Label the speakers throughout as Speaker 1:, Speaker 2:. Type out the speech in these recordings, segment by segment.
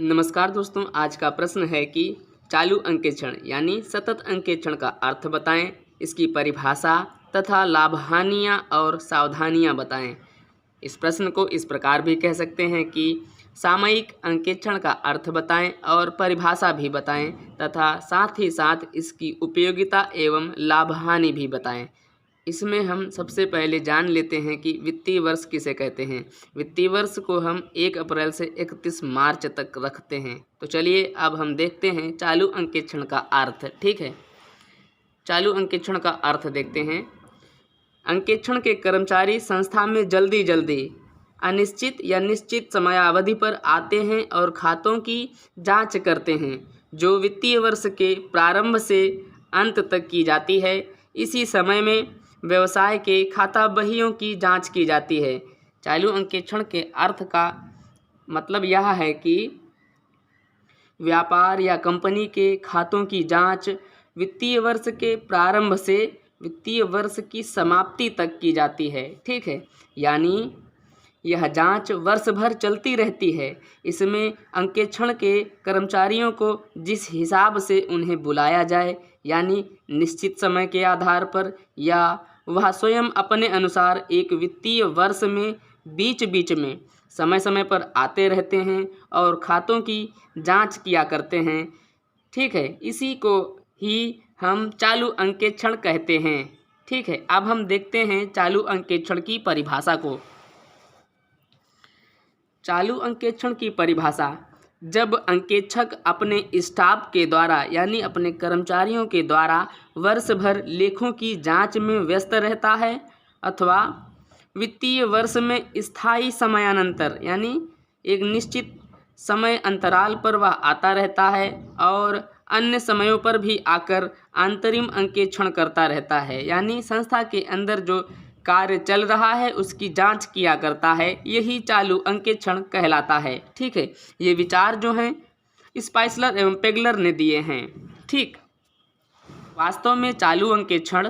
Speaker 1: नमस्कार दोस्तों, आज का प्रश्न है कि चालू अंकेक्षण यानी सतत अंकेक्षण का अर्थ बताएं, इसकी परिभाषा तथा लाभ हानियाँ और सावधानियाँ बताएं। इस प्रश्न को इस प्रकार भी कह सकते हैं कि सामयिक अंकेक्षण का अर्थ बताएं और परिभाषा भी बताएं तथा साथ ही साथ इसकी उपयोगिता एवं लाभ हानि भी बताएं। इसमें हम सबसे पहले जान लेते हैं कि वित्तीय वर्ष किसे कहते हैं। वित्तीय वर्ष को हम 1 अप्रैल से 31 मार्च तक रखते हैं। तो चलिए अब हम देखते हैं चालू अंकेक्षण का अर्थ। ठीक है, चालू अंकेक्षण का अर्थ देखते हैं। अंकेक्षण के कर्मचारी संस्था में जल्दी जल्दी अनिश्चित या निश्चित समयावधि पर आते हैं और खातों की जांच करते हैं, जो वित्तीय वर्ष के प्रारंभ से अंत तक की जाती है। इसी समय में व्यवसाय के खाता बहियों की जांच की जाती है। चालू अंकेक्षण के अर्थ का मतलब यह है कि व्यापार या कंपनी के खातों की जांच वित्तीय वर्ष के प्रारंभ से वित्तीय वर्ष की समाप्ति तक की जाती है। ठीक है, यानी यह जांच वर्ष भर चलती रहती है। इसमें अंकेक्षण के कर्मचारियों को जिस हिसाब से उन्हें बुलाया जाए, यानी निश्चित समय के आधार पर, या वह स्वयं अपने अनुसार एक वित्तीय वर्ष में बीच बीच में समय समय पर आते रहते हैं और खातों की जांच किया करते हैं। ठीक है, इसी को ही हम चालू अंकेक्षण कहते हैं। ठीक है, अब हम देखते हैं चालू अंकेक्षण की परिभाषा को। चालू अंकेक्षण की परिभाषा: जब अंकेक्षक अपने स्टाफ के द्वारा यानी अपने कर्मचारियों के द्वारा वर्ष भर लेखों की जांच में व्यस्त रहता है अथवा वित्तीय वर्ष में स्थायी समयानंतर यानी एक निश्चित समय अंतराल पर वह आता रहता है और अन्य समयों पर भी आकर अंतरिम अंकेक्षण करता रहता है, यानी संस्था के अंदर जो कार्य चल रहा है उसकी जांच किया करता है, यही चालू अंकेक्षण कहलाता है। ठीक है, ये विचार जो हैं स्पाइसलर एवं पेगलर ने दिए हैं। ठीक, वास्तव में चालू अंकेक्षण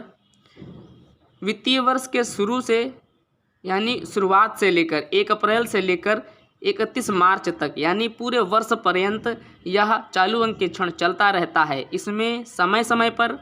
Speaker 1: वित्तीय वर्ष के शुरू से यानी शुरुआत से लेकर 1 अप्रैल से लेकर 31 मार्च तक यानी पूरे वर्ष पर्यंत यह चालू अंकेक्षण चलता रहता है। इसमें समय समय पर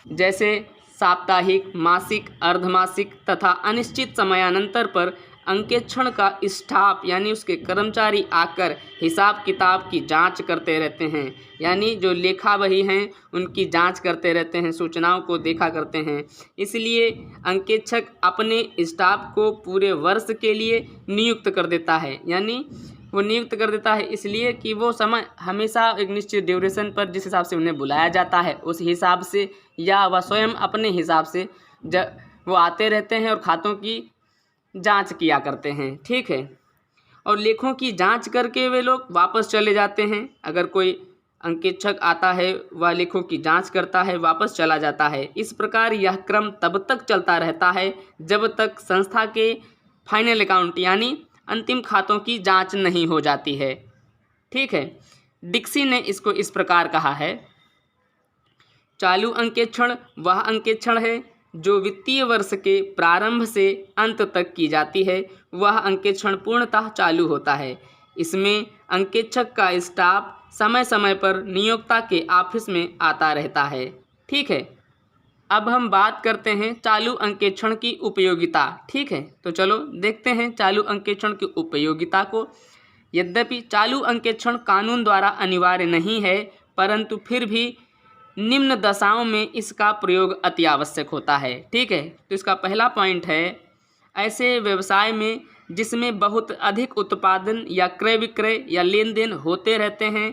Speaker 1: जैसे साप्ताहिक, मासिक, अर्धमासिक तथा अनिश्चित समयानंतर पर अंकेक्षण का स्टाफ यानी उसके कर्मचारी आकर हिसाब किताब की जांच करते रहते हैं, यानी जो लेखा बही हैं उनकी जांच करते रहते हैं, सूचनाओं को देखा करते हैं। इसलिए अंकेक्षक अपने स्टाफ को पूरे वर्ष के लिए नियुक्त कर देता है, यानी वो नियुक्त कर देता है इसलिए कि वो समय हमेशा एक निश्चित ड्यूरेशन पर जिस हिसाब से उन्हें बुलाया जाता है उस हिसाब से, या वह स्वयं अपने हिसाब से वो आते रहते हैं और खातों की जांच किया करते हैं। ठीक है, और लेखों की जांच करके वे लोग वापस चले जाते हैं। अगर कोई अंकेक्षक आता है, वह लेखों की जांच करता है, वापस चला जाता है। इस प्रकार यह क्रम तब तक चलता रहता है जब तक संस्था के फाइनल अकाउंट यानी अंतिम खातों की जांच नहीं हो जाती है। ठीक है, डिक्सी ने इसको इस प्रकार कहा है: चालू अंकेक्षण वह अंकेक्षण है जो वित्तीय वर्ष के प्रारंभ से अंत तक की जाती है। वह अंकेक्षण पूर्णतः चालू होता है। इसमें अंकेक्षक का स्टाफ समय समय पर नियोक्ता के ऑफिस में आता रहता है। ठीक है, अब हम बात करते हैं चालू अंकेक्षण की उपयोगिता। ठीक है, तो चलो देखते हैं चालू अंकेक्षण की उपयोगिता को। यद्यपि चालू अंकेक्षण कानून द्वारा अनिवार्य नहीं है, परंतु फिर भी निम्न दशाओं में इसका प्रयोग अति आवश्यक होता है। ठीक है, तो इसका पहला पॉइंट है, ऐसे व्यवसाय में जिसमें बहुत अधिक उत्पादन या क्रय विक्रय या लेन देन होते रहते हैं,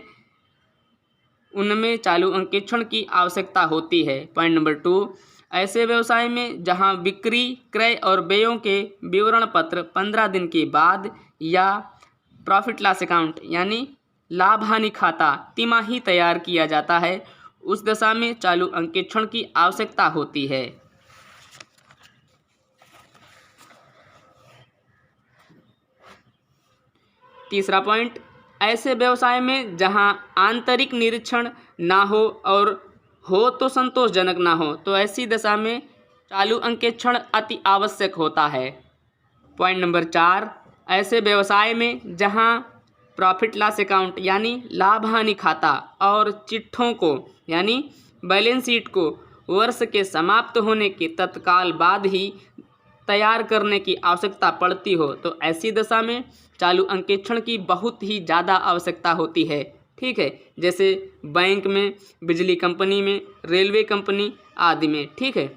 Speaker 1: उनमें चालू अंकेक्षण की आवश्यकता होती है। पॉइंट नंबर 2, ऐसे व्यवसाय में जहां बिक्री, क्रय और व्ययों के विवरण पत्र 15 दिन के बाद या प्रॉफिट लॉस अकाउंट यानी लाभ हानि खाता तिमाही तैयार किया जाता है, उस दशा में चालू अंकेक्षण की आवश्यकता होती है। तीसरा पॉइंट, ऐसे व्यवसाय में जहां आंतरिक निरीक्षण ना हो और हो तो संतोषजनक ना हो, तो ऐसी दशा में चालू अंकेक्षण अति आवश्यक होता है। पॉइंट नंबर 4, ऐसे व्यवसाय में जहां प्रॉफिट लॉस अकाउंट यानी लाभ हानि खाता और चिट्ठों को यानी बैलेंस शीट को वर्ष के समाप्त होने के तत्काल बाद ही तैयार करने की आवश्यकता पड़ती हो तो ऐसी दशा में चालू अंकेक्षण की बहुत ही ज़्यादा आवश्यकता होती है। ठीक है, जैसे बैंक में, बिजली कंपनी में, रेलवे कंपनी आदि में। ठीक है,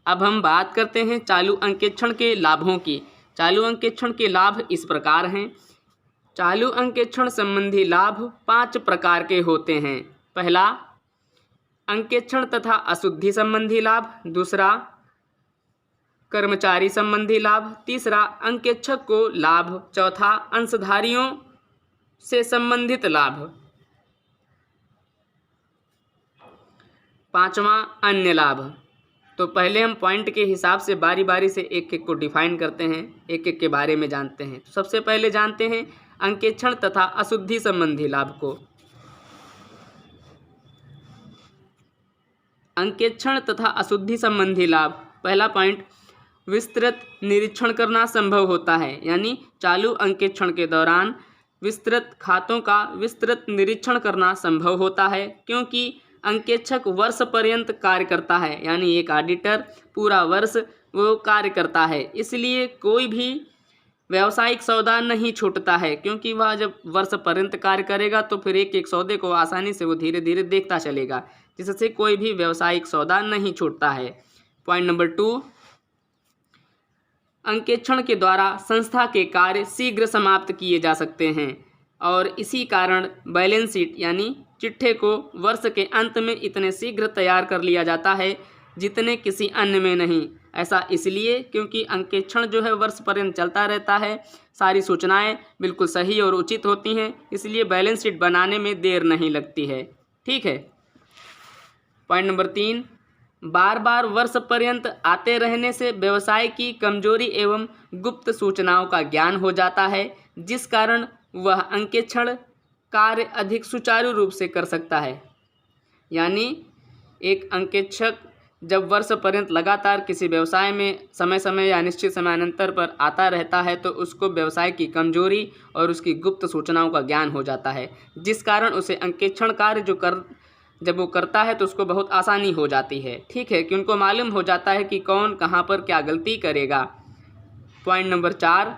Speaker 1: अब हम बात करते हैं चालू अंकेक्षण के लाभों की। चालू अंकेक्षण के लाभ इस प्रकार हैं। चालू अंकेक्षण संबंधी लाभ 5 प्रकार के होते हैं। पहला, अंकेक्षण तथा अशुद्धि संबंधी लाभ। दूसरा, कर्मचारी संबंधी लाभ। तीसरा, अंकेक्षक को लाभ। चौथा, अंशधारियों से संबंधित लाभ। पांचवा, अन्य लाभ। तो पहले हम पॉइंट के हिसाब से बारी बारी से एक एक को डिफाइन करते हैं, एक एक के बारे में जानते हैं। तो सबसे पहले जानते हैं अंकेक्षण तथा अशुद्धि संबंधी लाभ को। अंकेक्षण तथा अशुद्धि संबंधी लाभ। पहला पॉइंट, विस्तृत निरीक्षण करना संभव होता है, यानी चालू अंकेक्षण के दौरान विस्तृत खातों का विस्तृत निरीक्षण करना संभव होता है, क्योंकि अंकेक्षक वर्ष पर्यंत कार्य करता है, यानी एक ऑडिटर पूरा वर्ष वो कार्य करता है। इसलिए कोई भी व्यावसायिक सौदा नहीं छूटता है, क्योंकि वह जब वर्ष पर्यंत कार्य करेगा तो फिर एक एक सौदे को आसानी से वो धीरे धीरे देखता चलेगा, जिससे कोई भी व्यावसायिक सौदा नहीं छूटता है। पॉइंट नंबर 2, अंकेक्षण के द्वारा संस्था के कार्य शीघ्र समाप्त किए जा सकते हैं और इसी कारण बैलेंस शीट यानी चिट्ठे को वर्ष के अंत में इतने शीघ्र तैयार कर लिया जाता है जितने किसी अन्य में नहीं। ऐसा इसलिए क्योंकि अंकेक्षण जो है वर्ष पर्यंत चलता रहता है, सारी सूचनाएं बिल्कुल सही और उचित होती हैं, इसलिए बैलेंस शीट बनाने में देर नहीं लगती है। ठीक है। पॉइंट नंबर 3, बार बार वर्ष पर्यंत आते रहने से व्यवसाय की कमजोरी एवं गुप्त सूचनाओं का ज्ञान हो जाता है, जिस कारण वह अंकेक्षण कार्य अधिक सुचारू रूप से कर सकता है। यानी एक अंकेक्षक जब वर्ष पर्यंत लगातार किसी व्यवसाय में समय समय या निश्चित समानांतर पर आता रहता है तो उसको व्यवसाय की कमजोरी और उसकी गुप्त सूचनाओं का ज्ञान हो जाता है, जिस कारण उसे अंकेक्षण कार्य जब वो करता है तो उसको बहुत आसानी हो जाती है। ठीक है, कि उनको मालूम हो जाता है कि कौन कहाँ पर क्या गलती करेगा। पॉइंट नंबर 4,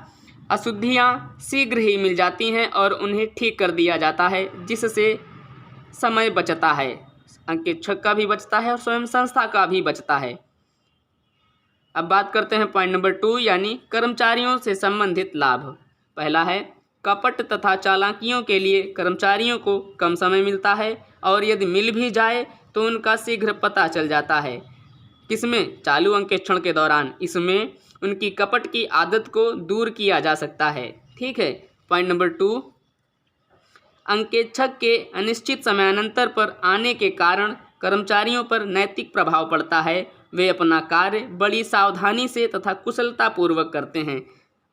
Speaker 1: अशुद्धियाँ शीघ्र ही मिल जाती हैं और उन्हें ठीक कर दिया जाता है, जिससे समय बचता है, अंकेक्षक का भी बचता है और स्वयं संस्था का भी बचता है। अब बात करते हैं पॉइंट नंबर 2 यानी कर्मचारियों से संबंधित लाभ। पहला है, कपट तथा चालाकियों के लिए कर्मचारियों को कम समय मिलता है और यदि मिल भी जाए तो उनका शीघ्र पता चल जाता है। किसमें? चालू अंकेक्षण के दौरान। इसमें उनकी कपट की आदत को दूर किया जा सकता है। ठीक है। पॉइंट नंबर 2, अंकेक्षक के अनिश्चित समयानंतर पर आने के कारण कर्मचारियों पर नैतिक प्रभाव पड़ता है। वे अपना कार्य बड़ी सावधानी से तथा कुशलतापूर्वक करते हैं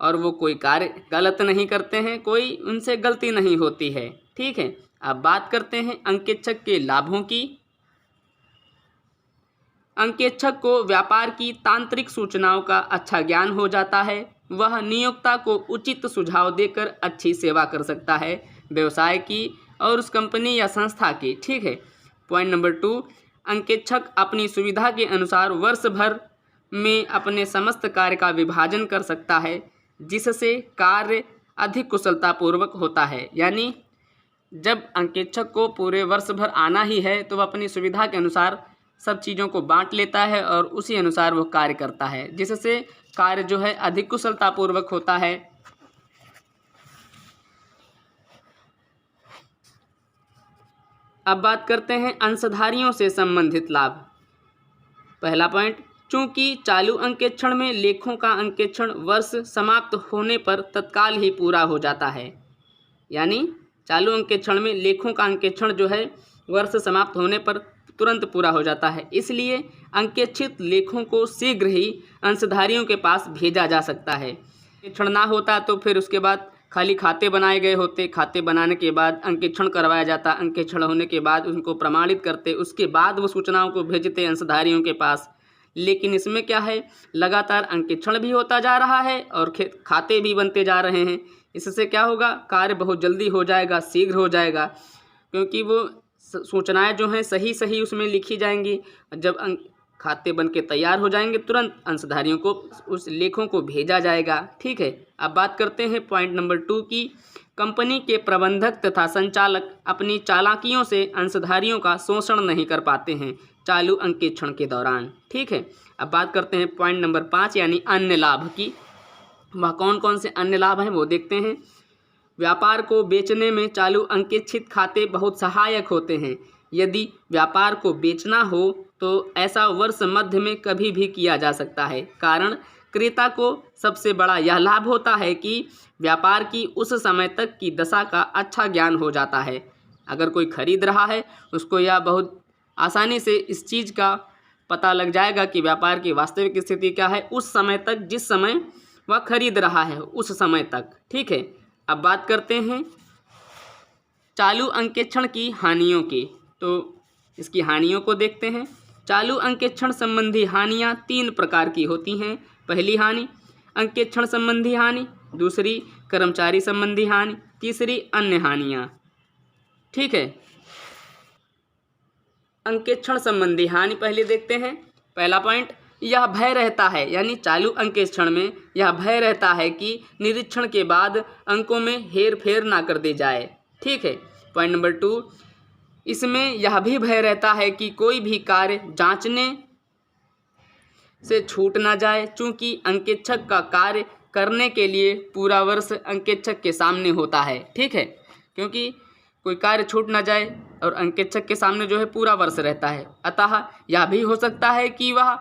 Speaker 1: और वो कोई कार्य गलत नहीं करते हैं, कोई उनसे गलती नहीं होती है। ठीक है। अब बात करते हैं अंकेक्षक के लाभों की। अंकेक्षक को व्यापार की तांत्रिक सूचनाओं का अच्छा ज्ञान हो जाता है। वह नियोक्ता को उचित सुझाव देकर अच्छी सेवा कर सकता है, व्यवसाय की और उस कंपनी या संस्था की। ठीक है। पॉइंट नंबर 2, अंकेक्षक अपनी सुविधा के अनुसार वर्ष भर में अपने समस्त कार्य का विभाजन कर सकता है, जिससे कार्य अधिक कुशलतापूर्वक होता है। यानी जब अंकेक्षक को पूरे वर्ष भर आना ही है तो वह अपनी सुविधा के अनुसार सब चीज़ों को बांट लेता है और उसी अनुसार वो कार्य करता है, जिससे कार्य जो है अधिक कुशलतापूर्वक होता है। अब बात करते हैं अंशधारियों से संबंधित लाभ। पहला पॉइंट, चूंकि चालू अंकेक्षण में लेखों का अंकेक्षण वर्ष समाप्त होने पर तत्काल ही पूरा हो जाता है। यानी चालू अंकेक्षण में लेखों का अंकेक्षण जो है वर्ष समाप्त होने पर तुरंत पूरा हो जाता है, इसलिए अंकेक्षित लेखों को शीघ्र ही अंशधारियों के पास भेजा जा सकता है। अंकेक्षण ना होता तो फिर उसके बाद खाली खाते बनाए गए होते, खाते बनाने के बाद अंकेक्षण करवाया जाता, अंकेक्षण होने के बाद उनको प्रमाणित करते, उसके बाद वो सूचनाओं को भेजते अंशधारियों के पास। लेकिन इसमें क्या है, लगातार अंकेक्षण भी होता जा रहा है और खाते भी बनते जा रहे हैं, इससे क्या होगा, कार्य बहुत जल्दी हो जाएगा, शीघ्र हो जाएगा, क्योंकि वो सूचनाएं जो हैं सही सही उसमें लिखी जाएंगी। जब खाते बन के तैयार हो जाएंगे तुरंत अंशधारियों को उस लेखों को भेजा जाएगा। ठीक है, अब बात करते हैं पॉइंट नंबर 2 की। कंपनी के प्रबंधक तथा संचालक अपनी चालाकियों से अंशधारियों का शोषण नहीं कर पाते हैं चालू अंकेक्षण के दौरान। ठीक है, अब बात करते हैं पॉइंट नंबर 5 यानी अन्य लाभ की। वह कौन कौन से अन्य लाभ हैं वो देखते हैं। व्यापार को बेचने में चालू अंकेक्षित खाते बहुत सहायक होते हैं। यदि व्यापार को बेचना हो तो ऐसा वर्ष मध्य में कभी भी किया जा सकता है, कारण क्रेता को सबसे बड़ा यह लाभ होता है कि व्यापार की उस समय तक की दशा का अच्छा ज्ञान हो जाता है। अगर कोई खरीद रहा है उसको यह बहुत आसानी से इस चीज़ का पता लग जाएगा कि व्यापार की वास्तविक स्थिति क्या है उस समय तक, जिस समय वह खरीद रहा है उस समय तक। ठीक है, अब बात करते हैं चालू अंकेक्षण की हानियों की। तो इसकी हानियों को देखते हैं। चालू अंकेक्षण संबंधी हानियाँ 3 प्रकार की होती हैं। पहली हानि अंकेक्षण संबंधी हानि, दूसरी कर्मचारी संबंधी हानि, तीसरी अन्य हानियाँ। ठीक है, अंकेक्षण संबंधी हानि पहले देखते हैं। पहला पॉइंट, यह भय रहता है, यानी चालू अंकेक्षण में यह भय रहता है कि निरीक्षण के बाद अंकों में हेर फेर ना कर दी जाए। ठीक है, पॉइंट नंबर 2, इसमें यह भी भय रहता है कि कोई भी कार्य जांचने से छूट ना जाए, चूँकि अंकेक्षक का कार्य करने के लिए पूरा वर्ष अंकेक्षक के सामने होता है। ठीक है, क्योंकि कोई कार्य छूट ना जाए और अंकेक्षक के सामने जो है पूरा वर्ष रहता है। अतः यह भी हो सकता है कि वह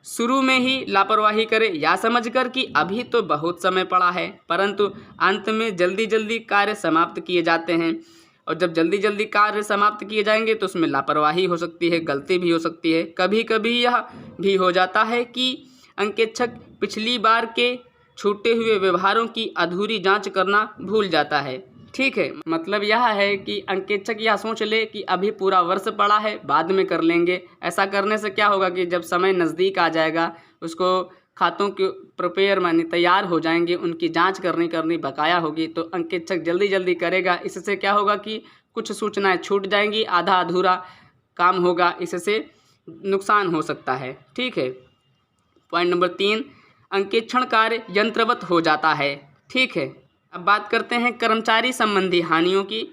Speaker 1: शुरू में ही लापरवाही करे या समझकर कि अभी तो बहुत समय पड़ा है, परंतु अंत में जल्दी जल्दी कार्य समाप्त किए जाते हैं। और जब जल्दी जल्दी कार्य समाप्त किए जाएंगे तो उसमें लापरवाही हो सकती है, गलती भी हो सकती है। कभी कभी यह भी हो जाता है कि अंकेक्षक पिछली बार के छूटे हुए व्यवहारों की अधूरी जांच करना भूल जाता है। ठीक है, मतलब यह है कि अंकेक्षक यह सोच ले कि अभी पूरा वर्ष पड़ा है, बाद में कर लेंगे। ऐसा करने से क्या होगा कि जब समय नज़दीक आ जाएगा, उसको खातों के प्रिपेयर माने तैयार हो जाएंगे, उनकी जांच करनी बकाया होगी, तो अंकेक्षक जल्दी जल्दी करेगा। इससे क्या होगा कि कुछ सूचनाएं छूट जाएंगी, आधा अधूरा काम होगा, इससे नुकसान हो सकता है। ठीक है, पॉइंट नंबर 3, अंकेक्षण कार्य यंत्रवत हो जाता है। ठीक है, अब बात करते हैं कर्मचारी संबंधी हानियों की।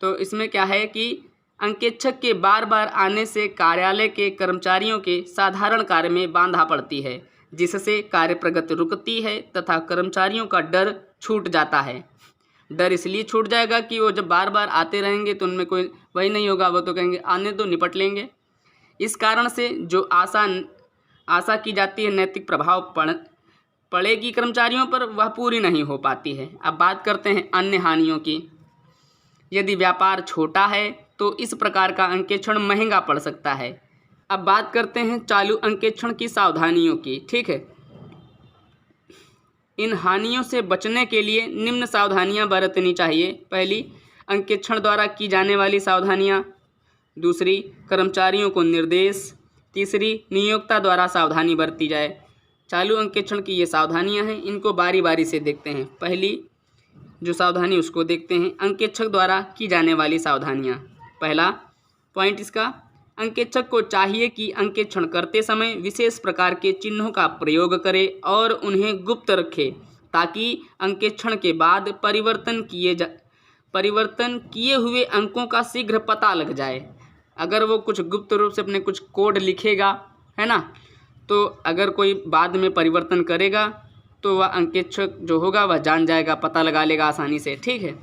Speaker 1: तो इसमें क्या है कि अंकेक्षक के बार बार आने से कार्यालय के कर्मचारियों के साधारण कार्य में बाधा पड़ती है, जिससे कार्य प्रगति रुकती है तथा कर्मचारियों का डर छूट जाता है। डर इसलिए छूट जाएगा कि वो जब बार बार आते रहेंगे तो उनमें कोई वही नहीं होगा, वो तो कहेंगे आने दो, निपट लेंगे। इस कारण से जो आशा की जाती है नैतिक प्रभाव पड़ेगी कर्मचारियों पर, वह पूरी नहीं हो पाती है। अब बात करते हैं अन्य हानियों की। यदि व्यापार छोटा है तो इस प्रकार का अंकेक्षण महंगा पड़ सकता है। अब बात करते हैं चालू अंकेक्षण की सावधानियों की। ठीक है, इन हानियों से बचने के लिए निम्न सावधानियां बरतनी चाहिए। पहली, अंकेक्षण द्वारा की जाने वाली सावधानियां। दूसरी, कर्मचारियों को निर्देश। तीसरी, नियोक्ता द्वारा सावधानी बरती जाए। चालू अंकेक्षण की ये सावधानियां हैं, इनको बारी बारी से देखते हैं। पहली जो सावधानी उसको देखते हैं, अंकेक्षक द्वारा की जाने वाली सावधानियां। पहला पॉइंट इसका, अंकेक्षक को चाहिए कि अंकेक्षण करते समय विशेष प्रकार के चिन्हों का प्रयोग करे और उन्हें गुप्त रखे, ताकि अंकेक्षण के बाद परिवर्तन किए हुए अंकों का शीघ्र पता लग जाए। अगर वो कुछ गुप्त रूप से अपने कुछ कोड लिखेगा, है ना, तो अगर कोई बाद में परिवर्तन करेगा तो वह अंकेक्षक जो होगा वह जान जाएगा, पता लगा लेगा आसानी से। ठीक है,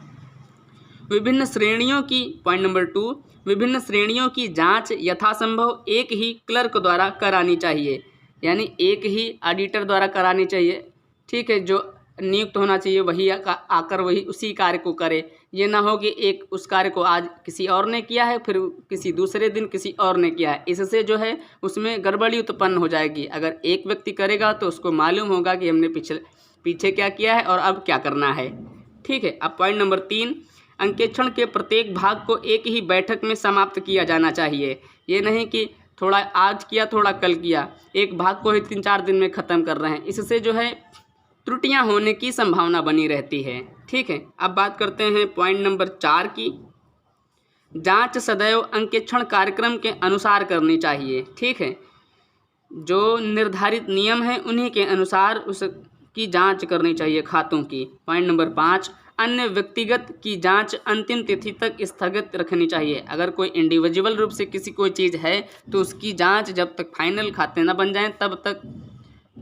Speaker 1: विभिन्न श्रेणियों की, पॉइंट नंबर 2, विभिन्न श्रेणियों की जांच यथासंभव एक ही क्लर्क द्वारा करानी चाहिए, यानी एक ही ऑडिटर द्वारा करानी चाहिए। ठीक है, जो नियुक्त होना चाहिए वही आकर वही उसी कार्य को करे। ये ना हो कि एक उस कार्य को आज किसी और ने किया है, फिर किसी दूसरे दिन किसी और ने किया है, इससे जो है उसमें गड़बड़ी उत्पन्न हो जाएगी। अगर एक व्यक्ति करेगा तो उसको मालूम होगा कि हमने पीछे क्या किया है और अब क्या करना है। ठीक है, अब पॉइंट नंबर 3, अंकेक्षण के प्रत्येक भाग को एक ही बैठक में समाप्त किया जाना चाहिए। ये नहीं कि थोड़ा आज किया थोड़ा कल किया, एक भाग को ही 3-4 दिन में ख़त्म कर रहे हैं। इससे जो है त्रुटियां होने की संभावना बनी रहती है। ठीक है, अब बात करते हैं पॉइंट नंबर 4 की। जांच सदैव अंकेक्षण कार्यक्रम के अनुसार करनी चाहिए। ठीक है, जो निर्धारित नियम है उन्हीं के अनुसार उसकी जांच करनी चाहिए खातों की। पॉइंट नंबर 5, अन्य व्यक्तिगत की जांच अंतिम तिथि तक स्थगित रखनी चाहिए। अगर कोई इंडिविजुअल रूप से किसी कोई चीज़ है तो उसकी जांच जब तक फाइनल खाते न बन जाएं तब तक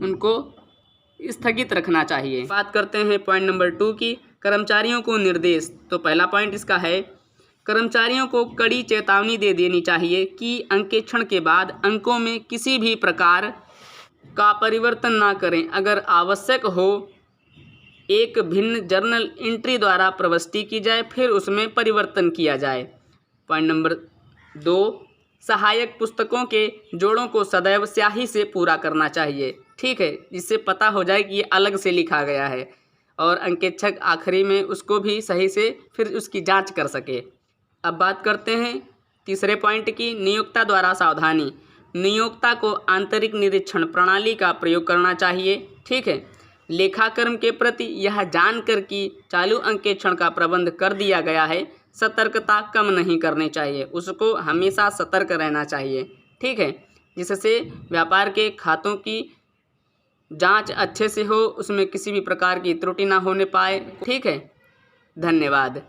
Speaker 1: उनको स्थगित रखना चाहिए। बात करते हैं पॉइंट नंबर 2 की, कर्मचारियों को निर्देश। तो पहला पॉइंट इसका है, कर्मचारियों को कड़ी चेतावनी दे देनी चाहिए कि अंकेक्षण के बाद अंकों में किसी भी प्रकार का परिवर्तन ना करें। अगर आवश्यक हो एक भिन्न जर्नल एंट्री द्वारा प्रविष्टि की जाए, फिर उसमें परिवर्तन किया जाए। पॉइंट नंबर 2, सहायक पुस्तकों के जोड़ों को सदैव स्याही से पूरा करना चाहिए। ठीक है, जिससे पता हो जाए कि ये अलग से लिखा गया है और अंकेक्षक आखिरी में उसको भी सही से फिर उसकी जांच कर सके। अब बात करते हैं तीसरे पॉइंट की, नियोक्ता द्वारा सावधानी। नियोक्ता को आंतरिक निरीक्षण प्रणाली का प्रयोग करना चाहिए। ठीक है, लेखाकर्म के प्रति यह जानकर कि चालू अंकेक्षण का प्रबंध कर दिया गया है, सतर्कता कम नहीं करनी चाहिए, उसको हमेशा सतर्क रहना चाहिए। ठीक है, जिससे व्यापार के खातों की जांच अच्छे से हो, उसमें किसी भी प्रकार की त्रुटि ना होने पाए। ठीक है, धन्यवाद।